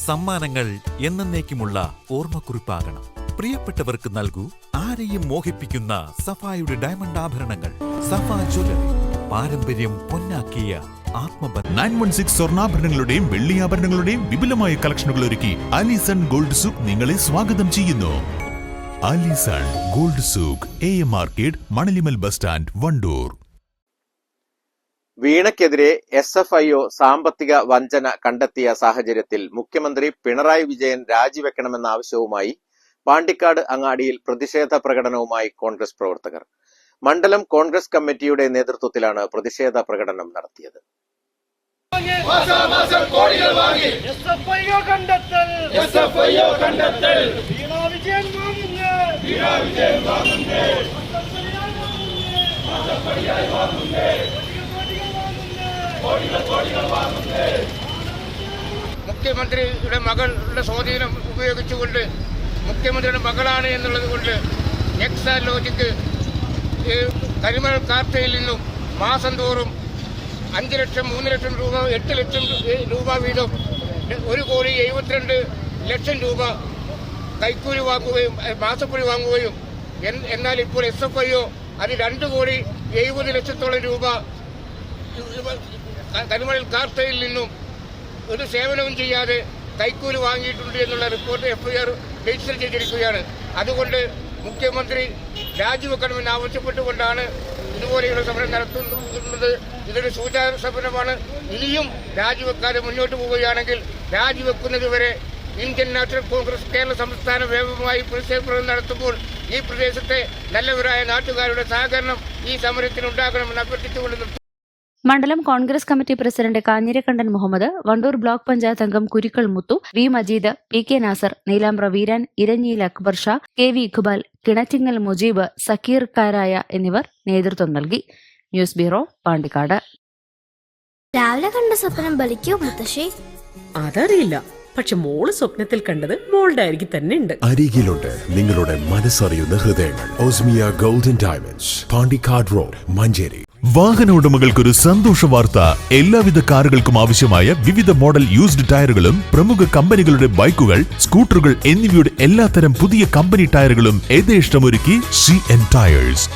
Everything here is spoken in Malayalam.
സമ്മാനങ്ങൾ എന്നേക്കുമുള്ള ഓർമ്മക്കുറിപ്പാകണം. പ്രിയപ്പെട്ടവർക്ക് നൽകൂ ആരെയും മോഹിപ്പിക്കുന്ന സഫായുടെ ഡയമണ്ട് ആഭരണങ്ങൾ. സഫ ജ്വല്ലറി, പാരമ്പര്യം പൊന്നാക്കിയ ആത്മബന്ധം. 916 സ്വർണ്ണാഭരണങ്ങളുടെയും വെള്ളിയാഭരണങ്ങളുടെയും വിപുലമായ കളക്ഷനുകൾ ഒരുക്കി ആലിസൺ ഗോൾഡ് സൂക്ക് നിങ്ങളെ സ്വാഗതം ചെയ്യുന്നു. Alison gold souk, AM market, Manalimal bus stand, Wandoor. വീണയ്ക്കെതിരെ SFIO സാമ്പത്തിക വഞ്ചന കണ്ടെത്തിയ സാഹചര്യത്തിൽ മുഖ്യമന്ത്രി പിണറായി വിജയൻ രാജിവെക്കണമെന്ന ആവശ്യവുമായി പാണ്ടിക്കാട് അങ്ങാടിയിൽ പ്രതിഷേധ പ്രകടനവുമായി കോൺഗ്രസ് പ്രവർത്തകർ. മണ്ഡലം കോൺഗ്രസ് കമ്മിറ്റിയുടെ നേതൃത്വത്തിലാണ് പ്രതിഷേധ പ്രകടനം നടത്തിയത്. മുഖ്യമന്ത്രിയുടെ മകളുടെ സ്വാധീനം ഉപയോഗിച്ചുകൊണ്ട് മുഖ്യമന്ത്രിയുടെ മകളാണ് എന്നുള്ളത് കൊണ്ട് എക്സാലോജിക്ക് കരിമണൽ കാർത്തയിൽ നിന്നും മാസം തോറും 5 ലക്ഷം, 3 ലക്ഷം രൂപ, 8 ലക്ഷം രൂപ വീതം 1,72,00,000 രൂപ കൈക്കൂലി വാങ്ങുകയും മാസക്കൂലി വാങ്ങുകയും, എന്നാൽ ഇപ്പോൾ SFIO അത് 2,70,00,000 രൂപ കരിമണൽ കാർത്തയിൽ നിന്നും ഒരു സേവനവും ചെയ്യാതെ കൈക്കൂലി വാങ്ങിയിട്ടുണ്ട് എന്നുള്ള റിപ്പോർട്ട് FIR രജിസ്റ്റർ ചെയ്തിരിക്കുകയാണ്. അതുകൊണ്ട് മുഖ്യമന്ത്രി രാജിവെക്കണമെന്ന് ആവശ്യപ്പെട്ടുകൊണ്ടാണ് ഇതുപോലെയുള്ള സമരം നടത്തുന്നത്. ഇതൊരു സൂചന സമരമാണ്. ഇനിയും രാജിവെക്കാതെ മുന്നോട്ട് പോവുകയാണെങ്കിൽ രാജിവെക്കുന്നതുവരെ ഇന്ത്യൻ നാഷണൽ കോൺഗ്രസ് കേരള സംസ്ഥാന വ്യാപകമായി പ്രതിഷേധം നടത്തുമ്പോൾ ഈ പ്രദേശത്തെ നല്ലവരായ നാട്ടുകാരുടെ സഹകരണം ഈ സമരത്തിന് ഉണ്ടാകണമെന്ന് അഭ്യർത്ഥിച്ചുകൊണ്ട് മണ്ഡലം Congress committee president Kanjirakkandan Muhammad, Wandoor block panchayat അംഗം Kurikkal Muthu, V Majeed, PK Nasar, Neelambra Veeran, Eranjiyil Akbar Shah, KV Iqbal, Kinattingal Mujeeb, Zakir Karaya എന്നിവർ നേതൃത്വം നൽകി. News bureau, Pandikkad. രാവിലെ കണ്ട സ്വപ്നം ബലിക്കോ മുത്തശ്ശി? അതറിയില്ല, പക്ഷെ മോള് സ്വപ്നത്തിൽ കണ്ടത് മോളുടെ അരികിൽ തന്നെ ഉണ്ട്. അരികിലുണ്ട് നിങ്ങളുടെ മനസ്സറിയുന്ന ഹൃദയങ്ങൾ. Osmiya golden diamonds, Pandikkad road, Manjeri. വാഹന ഉടമകൾക്കൊരു സന്തോഷ വാർത്ത. എല്ലാവിധ കാറുകൾക്കും ആവശ്യമായ വിവിധ മോഡൽ യൂസ്ഡ് ടയറുകളും പ്രമുഖ കമ്പനികളുടെ ബൈക്കുകൾ, സ്കൂട്ടറുകൾ എന്നിവയുടെ എല്ലാത്തരം പുതിയ കമ്പനി ടയറുകളും യഥേഷ്ടമൊരുക്കി CN ടയേഴ്സ്.